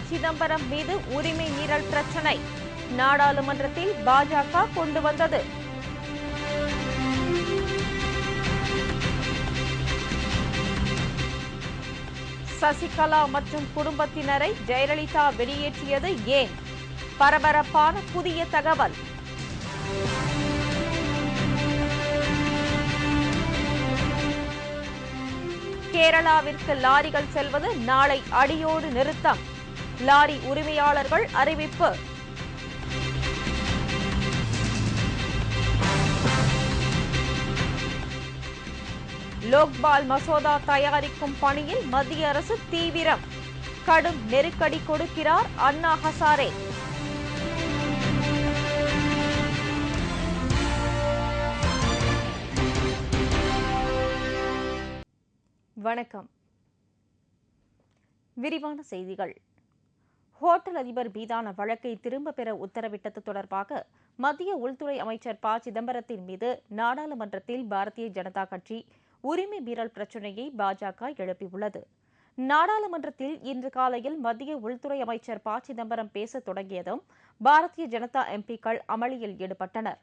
சிதம்பரம் மீது உரிமை மீறல் பிரச்சினை நாடாளுமன்றத்தில் பாஜக கொண்டு வந்தது. சசிகலா மற்றும் குடும்பத்தினரை ஜெயலலிதா வெளியேற்றியது ஏன்? பரபரப்பான புதிய தகவல். கேரளாவிற்கு லாரிகள் செல்வது நாளை அடியோடு நிறுத்தம். லாரி உரிமையாளர்கள் அறிவிப்பு. லோக்பால் மசோதா தயாரிக்கும் பணியில் மத்திய அரசு தீவிரம். கடும் நெருக்கடி கொடுக்கிறார் அண்ணா ஹசாரே. வணக்கம். விரிவான செய்திகள். ஹோட்டல் அதிபர் மீதான வழக்கை திரும்ப பெற உத்தரவிட்டது தொடர்பாக மத்திய உள்துறை அமைச்சர் ப சிதம்பரத்தின் மீது நாடாளுமன்றத்தில் பாரதிய ஜனதா கட்சி உரிமை மீறல் பிரச்சினையை பாஜக எழுப்பியுள்ளது. நாடாளுமன்றத்தில் இன்று காலையில் மத்திய உள்துறை அமைச்சர் ப சிதம்பரம் பேசத் தொடங்கியதும் பாரதிய ஜனதா எம்பிக்கள் அமளியில் ஈடுபட்டனர்.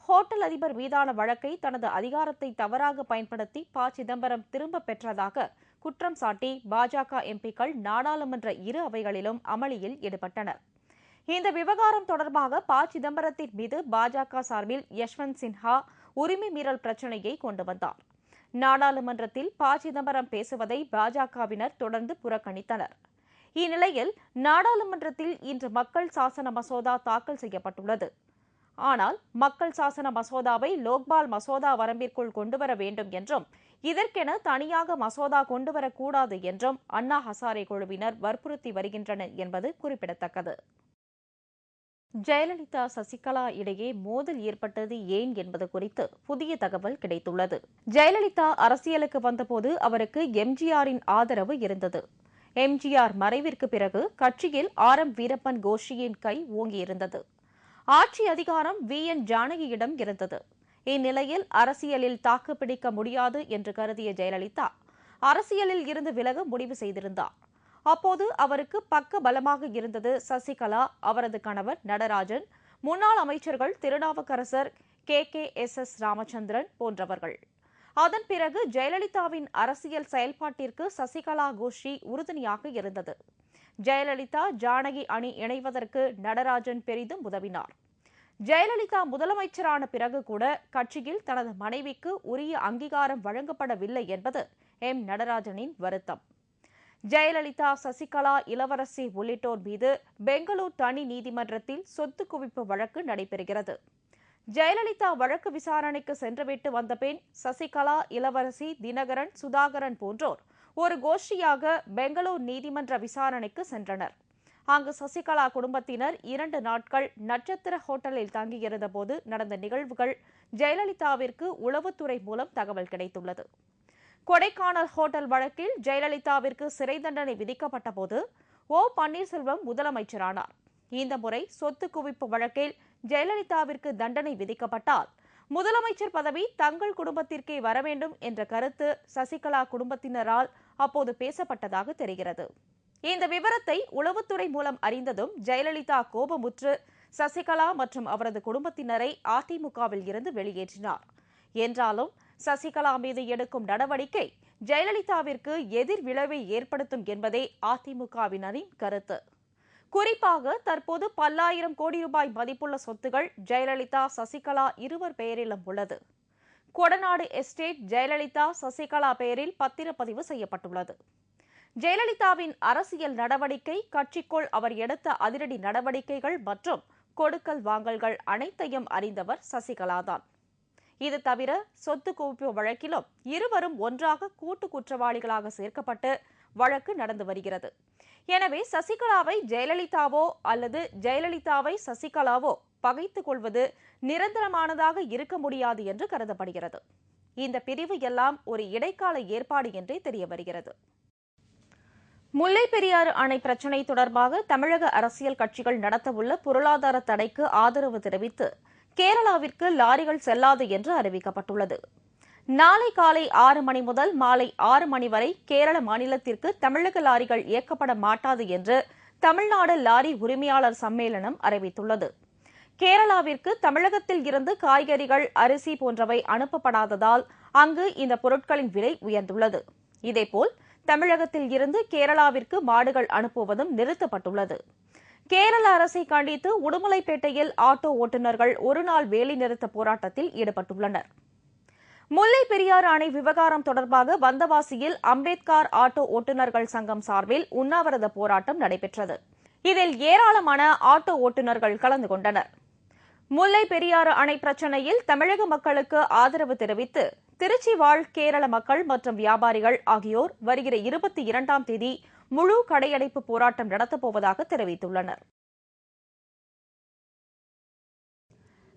ஹோட்டல் அதிபர் மீதான வழக்கை தனது அதிகாரத்தை தவறாக பயன்படுத்தி ப சிதம்பரம் திரும்ப பெற்றதாக குற்றம் சாட்டி பாஜக எம்பிக்கள் நாடாளுமன்ற இரு அவைகளிலும் அமளியில் ஈடுபட்டனர். இந்த விவகாரம் தொடர்பாக ப சிதம்பரத்தின் மீது பாஜக சார்பில் யஷ்வந்த் சின்ஹா உரிமை மீறல் பிரச்சினையை கொண்டு வந்தார். நாடாளுமன்றத்தில் ப சிதம்பரம் பேசுவதை பாஜகவினர் தொடர்ந்து புறக்கணித்தனர். இந்நிலையில் நாடாளுமன்றத்தில் இன்று மக்கள் சாசன மசோதா தாக்கல் செய்யப்பட்டுள்ளது. ஆனால் மக்கள் சாசன மசோதாவை லோக்பால் மசோதா வரம்பிற்குள் கொண்டுவர வேண்டும் என்றும் இதற்கென தனியாக மசோதா கொண்டுவரக்கூடாது என்றும் அண்ணா ஹசாரே குழுவினர் வற்புறுத்தி வருகின்றனர் என்பது குறிப்பிடத்தக்கது. ஜெயலலிதா சசிகலா இடையே மோதல் ஏற்பட்டது ஏன் என்பது குறித்து புதிய தகவல் கிடைத்துள்ளது. ஜெயலலிதா அரசியலுக்கு வந்தபோது அவருக்கு எம்ஜிஆரின் ஆதரவு இருந்தது. எம்ஜிஆர் மறைவிற்கு பிறகு கட்சியில் ஆர்.எம். வீரப்பன் கோஷ்டியின் கை ஓங்கியிருந்தது. ஆட்சி அதிகாரம் வி.என். ஜானகியிடம் இருந்தது. இந்நிலையில் அரசியலில் தாக்குப்பிடிக்க முடியாது என்று கருதிய ஜெயலலிதா அரசியலில் இருந்து விலக முடிவு செய்திருந்தார். அப்போது அவருக்கு பக்க பலமாக இருந்தது சசிகலா, அவரது கணவர் நடராஜன், முன்னாள் அமைச்சர்கள் திருநாவுக்கரசர், கே.எஸ்.எஸ். ராமச்சந்திரன் போன்றவர்கள். அதன் பிறகு ஜெயலலிதாவின் அரசியல் செயல்பாட்டிற்கு சசிகலா கோஷ்டி உறுதுணையாக இருந்தது. ஜெயலலிதா ஜானகி அணி இணைவதற்கு நடராஜன் பெரிதும் உதவினார். ஜெயலலிதா முதலமைச்சரான பிறகு கூட கட்சியில் தனது மனைவிக்கு உரிய அங்கீகாரம் வழங்கப்படவில்லை என்பது எம். நடராஜனின் வருத்தம். ஜெயலலிதா, சசிகலா, இளவரசி உள்ளிட்டோர் மீது பெங்களூர் தனி நீதிமன்றத்தில் சொத்து குவிப்பு வழக்கு நடைபெறுகிறது. ஜெயலலிதா வழக்கு விசாரணைக்கு சென்றுவிட்டு வந்த பின் சசிகலா, இளவரசி, தினகரன், சுதாகரன் போன்றோர் ஒரு கோஷ்டியாக பெங்களூர் நீதிமன்ற விசாரணைக்கு சென்றனர். அங்கு சசிகலா குடும்பத்தினர் 2 நாட்கள் நட்சத்திர ஹோட்டலில் தங்கியிருந்த போது நடந்த நிகழ்வுகள் ஜெயலலிதாவிற்கு உளவுத்துறை மூலம் தகவல் கிடைத்துள்ளது. கொடைக்கானல் ஹோட்டல் வழக்கில் ஜெயலலிதாவிற்கு சிறை தண்டனை விதிக்கப்பட்ட போது ஓ. பன்னீர்செல்வம் முதலமைச்சரானார். இந்த முறை சொத்து குவிப்பு வழக்கில் ஜெயலலிதாவிற்கு தண்டனை விதிக்கப்பட்டால் முதலமைச்சர் பதவி தங்கள் குடும்பத்திற்கே வர வேண்டும் என்ற கருத்து சசிகலா குடும்பத்தினரால் அப்போது பேசப்பட்டதாக தெரிகிறது. இந்த விவரத்தை உளவுத்துறை மூலம் அறிந்ததும் ஜெயலலிதா கோபமுற்று சசிகலா மற்றும் அவரது குடும்பத்தினரை அதிமுகவில் இருந்து வெளியேற்றினார். என்றாலும் சசிகலா மீது எடுக்கும் நடவடிக்கை ஜெயலலிதாவிற்கு எதிர் விளைவை ஏற்படுத்தும் என்பதே அதிமுகவினரின் கருத்து. குறிப்பாக தற்போது பல்லாயிரம் கோடி ரூபாய் மதிப்புள்ள சொத்துகள் ஜெயலலிதா, சசிகலா இருவர் பெயரிலும் உள்ளது. கொடநாடு எஸ்டேட் ஜெயலலிதா, சசிகலா பெயரில் பத்திரப்பதிவு செய்யப்பட்டுள்ளது. ஜெயலலிதாவின் அரசியல் நடவடிக்கை, கட்சிக்குள் அவர் எடுத்த அதிரடி நடவடிக்கைகள் மற்றும் கொடுக்கல் வாங்கல்கள் அனைத்தையும் அறிந்தவர் சசிகலாதான். இது தவிர சொத்து குவிப்பு வழக்கிலும் இருவரும் ஒன்றாக கூட்டு குற்றவாளிகளாக சேர்க்கப்பட்டு வழக்கு நடந்து வருகிறது. எனவே சசிகலாவை ஜெயலலிதாவோ அல்லது ஜெயலலிதாவை சசிகலாவோ பகைத்துக் கொள்வது நிரந்தரமானதாக இருக்க முடியாது என்று கருதப்படுகிறது. இந்த பிரிவு எல்லாம் ஒரு இடைக்கால ஏற்பாடு என்றே தெரிய வருகிறது. முல்லை பெரியாறு அணை பிரச்சினை தொடர்பாக தமிழக அரசியல் கட்சிகள் நடத்தவுள்ள பொருளாதார தடைக்கு ஆதரவு தெரிவித்து கேரளாவிற்கு லாரிகள் செல்லாது என்று அறிவிக்கப்பட்டுள்ளது. நாளை காலை 6 மணி முதல் மாலை 6 மணி வரை கேரள மாநிலத்திற்கு தமிழக லாரிகள் இயக்கப்பட மாட்டாது என்று தமிழ்நாடு லாரி உரிமையாளர் சம்மேளனம் அறிவித்துள்ளது. கேரளாவிற்கு தமிழகத்தில் இருந்து காய்கறிகள், அரிசி போன்றவை அனுப்பப்படாததால் அங்கு இந்த பொருட்களின் விலை உயர்ந்துள்ளது. இதேபோல் தமிழகத்தில் இருந்து கேரளாவிற்கு மாடுகள் அனுப்புவதும் நிறுத்தப்பட்டுள்ளது. கேரள அரசை கண்டித்து உடுமலைப்பேட்டையில் ஆட்டோ ஓட்டுநர்கள் ஒருநாள் வேலைநிறுத்த போராட்டத்தில் ஈடுபட்டுள்ளனர். முல்லை பெரியாறு அணை விவகாரம் தொடர்பாக வந்தவாசியில் அம்பேத்கர் ஆட்டோ ஓட்டுநர்கள் சங்கம் சார்பில் உண்ணாவிரத போராட்டம் நடைபெற்றது. இதில் ஏராளமான ஆட்டோ ஓட்டுநர்கள் கலந்து கொண்டனர். முல்லை பெரியாறு அணை பிரச்சினையில் தமிழக மக்களுக்கு ஆதரவு தெரிவித்து திருச்சி வாழ் கேரள மக்கள் மற்றும் வியாபாரிகள் ஆகியோர் வருகிற 22ஆம் தேதி முழு கடையடைப்பு போராட்டம் நடத்தப்போவதாக தெரிவித்துள்ளனர்.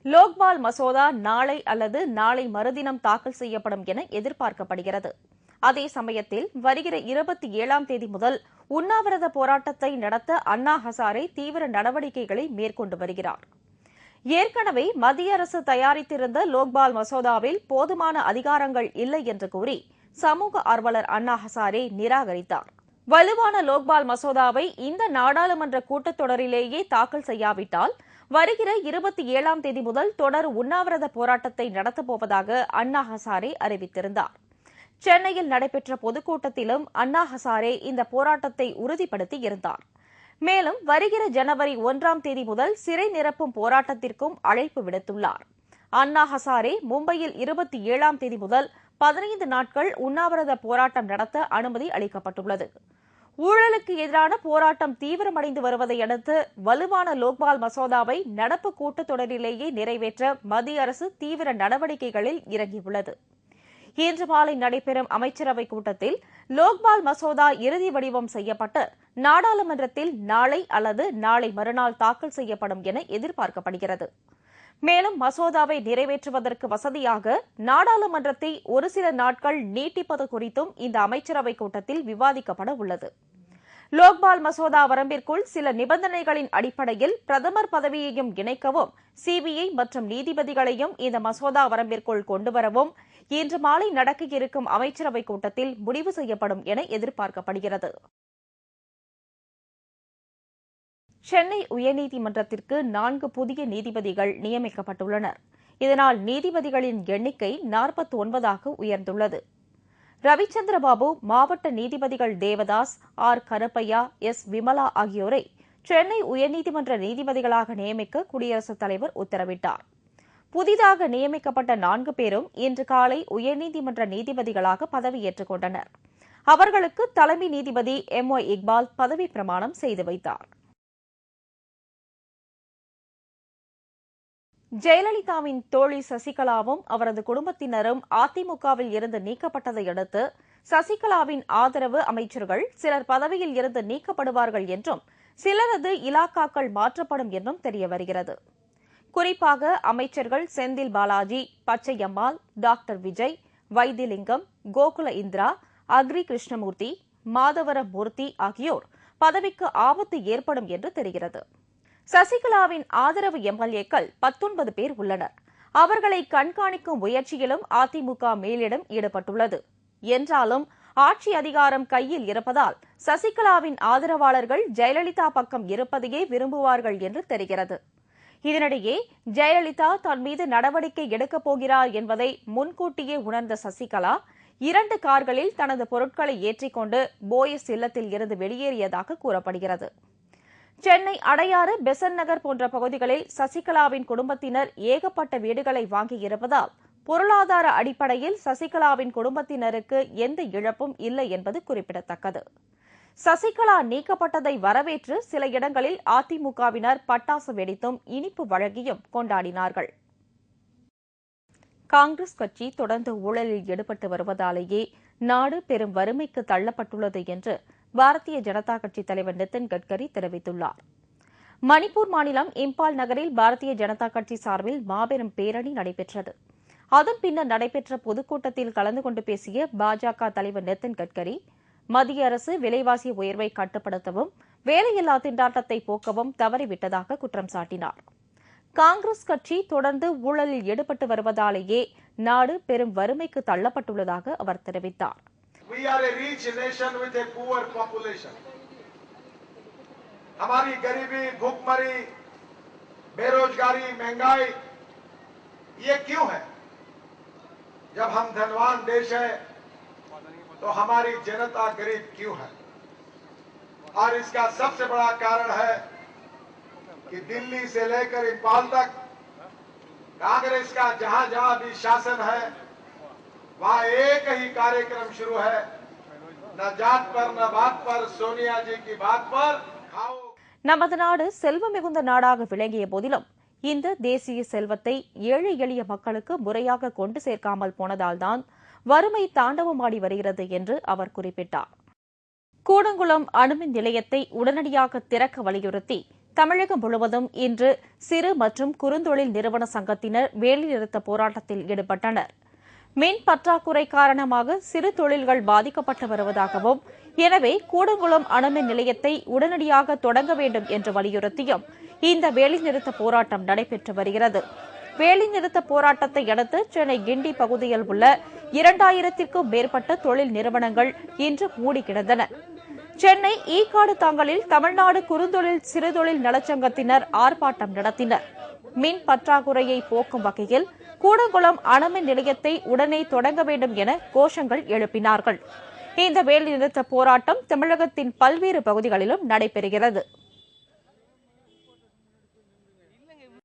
லோக்பால் மசோதா நாளை அல்லது நாளை மறுதினம் தாக்கல் செய்யப்படும் என எதிர்பார்க்கப்படுகிறது. அதே சமயத்தில் வருகிற 27ஆம் தேதி முதல் உண்ணாவிரத போராட்டத்தை நடத்த அண்ணா ஹசாரே தீவிர நடவடிக்கைகளை மேற்கொண்டு வருகிறார். ஏற்கனவே மத்திய அரசு தயாரித்திருந்த லோக்பால் மசோதாவில் போதுமான அதிகாரங்கள் இல்லை என்று கூறி சமூக ஆர்வலர் அண்ணா ஹசாரே நிராகரித்தார். வலுவான லோக்பால் மசோதாவை இந்த நாடாளுமன்ற கூட்டத்தொடரிலேயே தாக்கல் செய்யாவிட்டால் வருகிற 27ஆம் தேதி முதல் தொடர் உண்ணாவிரத போராட்டத்தை நடத்தப்போவதாக அண்ணா ஹசாரே அறிவித்திருந்தார். சென்னையில் நடைபெற்ற பொதுக்கூட்டத்திலும் அண்ணா ஹசாரே இந்த போராட்டத்தை உறுதிப்படுத்தியிருந்தார். மேலும் வருகிற ஜனவரி 1ஆம் தேதி முதல் சிறை நிரப்பும் போராட்டத்திற்கும் அழைப்பு விடுத்துள்ளார். அண்ணா ஹசாரே மும்பையில் 27ஆம் தேதி முதல் 15 நாட்கள் உண்ணாவிரத போராட்டம் நடத்த அனுமதி அளிக்கப்பட்டுள்ளது. ஊழலுக்கு எதிரான போராட்டம் தீவிரமடைந்து வருவதை அடுத்து வலுவான லோக்பால் மசோதாவை நடப்பு கூட்டத்தொடரிலேயே நிறைவேற்ற மத்திய அரசு தீவிர நடவடிக்கைகளில் இறங்கியுள்ளது. இன்று மாலை நடைபெறும் அமைச்சரவைக் கூட்டத்தில் லோக்பால் மசோதா இறுதி வடிவம் செய்யப்பட்டு நாடாளுமன்றத்தில் நாளை அல்லது நாளை மறுநாள் தாக்கல் செய்யப்படும் என எதிர்பார்க்கப்படுகிறது. மேலும் மசோதாவை நிறைவேற்றுவதற்கு வசதியாக நாடாளுமன்றத்தை ஒரு சில நாட்கள் நீட்டிப்பது குறித்தும் இந்த அமைச்சரவைக் கூட்டத்தில் விவாதிக்கப்பட உள்ளது. லோக்பால் மசோதா வரம்பிற்குள் சில நிபந்தனைகளின் அடிப்படையில் பிரதமர் பதவியையும் இணைக்கவும் சிபிஐ மற்றும் நீதிபதிகளையும் இந்த மசோதா வரம்பிற்குள் கொண்டுவரவும் இன்று மாலை நடக்க இருக்கும் அமைச்சரவைக் கூட்டத்தில் முடிவு செய்யப்படும் என எதிர்பார்க்கப்படுகிறது. சென்னை உயர்நீதிமன்றத்திற்கு 4 புதிய நீதிபதிகள் நியமிக்கப்பட்டுள்ளனர். இதனால் நீதிபதிகளின் எண்ணிக்கை 49ஆக உயர்ந்துள்ளது. ரவிச்சந்திரபாபு, மாவட்ட நீதிபதிகள் தேவதாஸ், ஆர் கருப்பையா, எஸ் விமலா ஆகியோரை சென்னை உயர்நீதிமன்ற நீதிபதிகளாக நியமிக்க குடியரசுத் தலைவர் உத்தரவிட்டார். புதிதாக நியமிக்கப்பட்ட 4 பேரும் இன்று காலை உயர்நீதிமன்ற நீதிபதிகளாக பதவியேற்றுக் கொண்டனர். அவர்களுக்கு தலைமை நீதிபதி MY இக்பால் பதவி பிரமாணம் செய்து வைத்தார். ஜெயலலிதாவின் தோழி சசிகலாவும் அவரது குடும்பத்தினரும் அதிமுகவில் இருந்து நீக்கப்பட்டதை அடுத்து சசிகலாவின் ஆதரவு அமைச்சர்கள் சிலர் பதவியில் இருந்து நீக்கப்படுவார்கள் என்றும் சிலரது இலாக்காக்கள் மாற்றப்படும் என்றும் தெரிய வருகிறது. குறிப்பாக அமைச்சர்கள் செந்தில் பாலாஜி, பச்சையம்மாள், டாக்டர் விஜய், வைத்திலிங்கம், கோகுல இந்திரா, அக்ரி கிருஷ்ணமூர்த்தி, மாதவரம் மூர்த்தி ஆகியோர் பதவிக்கு ஆபத்து ஏற்படும் என்று தெரிகிறது. சசிகலாவின் ஆதரவு MLAக்கள் 19 பேர் உள்ளனர். அவர்களை கண்காணிக்கும் முயற்சியிலும் அதிமுக மேலிடம் ஈடுபட்டுள்ளது. என்றாலும் ஆட்சி அதிகாரம் கையில் இருப்பதால் சசிகலாவின் ஆதரவாளர்கள் ஜெயலலிதா பக்கம் இருப்பதையே விரும்புவார்கள் என்று தெரிகிறது. இதனிடையே ஜெயலலிதா தன் மீது நடவடிக்கை எடுக்கப் போகிறார் என்பதை முன்கூட்டியே உணர்ந்த சசிகலா 2 கார்களில் தனது பொருட்களை ஏற்றிக்கொண்டு போயஸ் இல்லத்தில் இருந்து வெளியேறியதாக கூறப்படுகிறது. சென்னை அடையாறு, பெசன்ட் நகர் போன்ற பகுதிகளில் சசிகலாவின் குடும்பத்தினர் ஏகப்பட்ட வீடுகளை வாங்கியிருப்பதால் பொருளாதார அடிப்படையில் சசிகலாவின் குடும்பத்தினருக்கு எந்த இழப்பும் இல்லை என்பது குறிப்பிடத்தக்கது. சசிகலா நீக்கப்பட்டதை வரவேற்று சில இடங்களில் அதிமுகவினர் பட்டாசு வெடித்தும் இனிப்பு வழங்கியும் கொண்டாடினார்கள். காங்கிரஸ் கட்சி தொடர்ந்து ஊழலில் ஈடுபட்டு வருவதாலேயே நாடு பெரும் வறுமைக்கு தள்ளப்பட்டுள்ளது என்று பாரதிய ஜனதா கட்சி தலைவர் நிதின் கட்கரி தெரிவித்துள்ளார். மணிப்பூர் மாநிலம் இம்பால் நகரில் பாரதிய ஜனதா கட்சி சார்பில் மாபெரும் பேரணி நடைபெற்றது. அதன் பின்னர் நடைபெற்ற பொதுக்கூட்டத்தில் கலந்து கொண்டு பேசிய பாஜக தலைவர் நிதின் கட்கரி, மத்திய அரசு விலைவாசி உயர்வை கட்டுப்படுத்தவும் வேலையில்லா திண்டாட்டத்தை போக்கவும் தவறிவிட்டதாக குற்றம் சாட்டினார். காங்கிரஸ் கட்சி தொடர்ந்து ஊழலில் ஈடுபட்டு வருவதாலேயே நாடு பெரும் வறுமைக்கு தள்ளப்பட்டுள்ளதாக அவர் தெரிவித்தார். We are a rich nation with a poor population. हमारी गरीबी, भूखमरी, बेरोजगारी, महंगाई ये क्यों है? जब हम धनवान देश है तो हमारी जनता गरीब क्यों है? और इसका सबसे बड़ा कारण है कि दिल्ली से लेकर इंफाल तक कांग्रेस का जहां जहां भी शासन है वहां एक ही कार्यक्रम शुरू है, न जात पर न बात पर, सोनिया जी की बात पर खाओ. நமது நாடு செல்வம் மிகுந்த நாடாக விளங்கிய போதிலும் இந்த தேசிய செல்வத்தை ஏழை எளிய மக்களுக்கு முறையாக கொண்டு சேர்க்காமல் போனதால்தான் வறுமை தாண்டவமாடி வருகிறது என்று அவர் குறிப்பிட்டார். கூடங்குளம் அணுமின் நிலையத்தை உடனடியாக திறக்க வலியுறுத்தி தமிழகம் முழுவதும் இன்று சிறு மற்றும் குறுந்தொழில் நிறுவன சங்கத்தினர் வேலைநிறுத்த போராட்டத்தில் ஈடுபட்டனர். மின் பற்றாக்குறை காரணமாக சிறு தொழில்கள் பாதிக்கப்பட்டு வருவதாகவும், எனவே கூடங்குளம் அணுமின் நிலையத்தை உடனடியாக தொடங்க வேண்டும் என்று வலியுறுத்தியும் இந்த வேலைநிறுத்த போராட்டம் நடைபெற்று வருகிறது. வேலைநிறுத்த போராட்டத்தை அடுத்து சென்னை கிண்டி பகுதியில் உள்ள 2000க்கும் மேற்பட்ட தொழில் நிறுவனங்கள் இன்று மூடி கிடந்தன. சென்னை ஈக்காடு தாங்கலில் தமிழ்நாடு குறுந்தொழில் சிறுதொழில் நலச்சங்கத்தினர் ஆர்ப்பாட்டம் நடத்தினர். மின் பற்றாக்குறையை போக்கும் வகையில் கூடங்குளம் அணுமின் நிலையத்தை உடனே தொடங்க வேண்டும் என கோஷங்கள் எழுப்பினார்கள். இந்த வேலைநிறுத்த போராட்டம் தமிழகத்தின் பல்வேறு பகுதிகளிலும் நடைபெறுகிறது.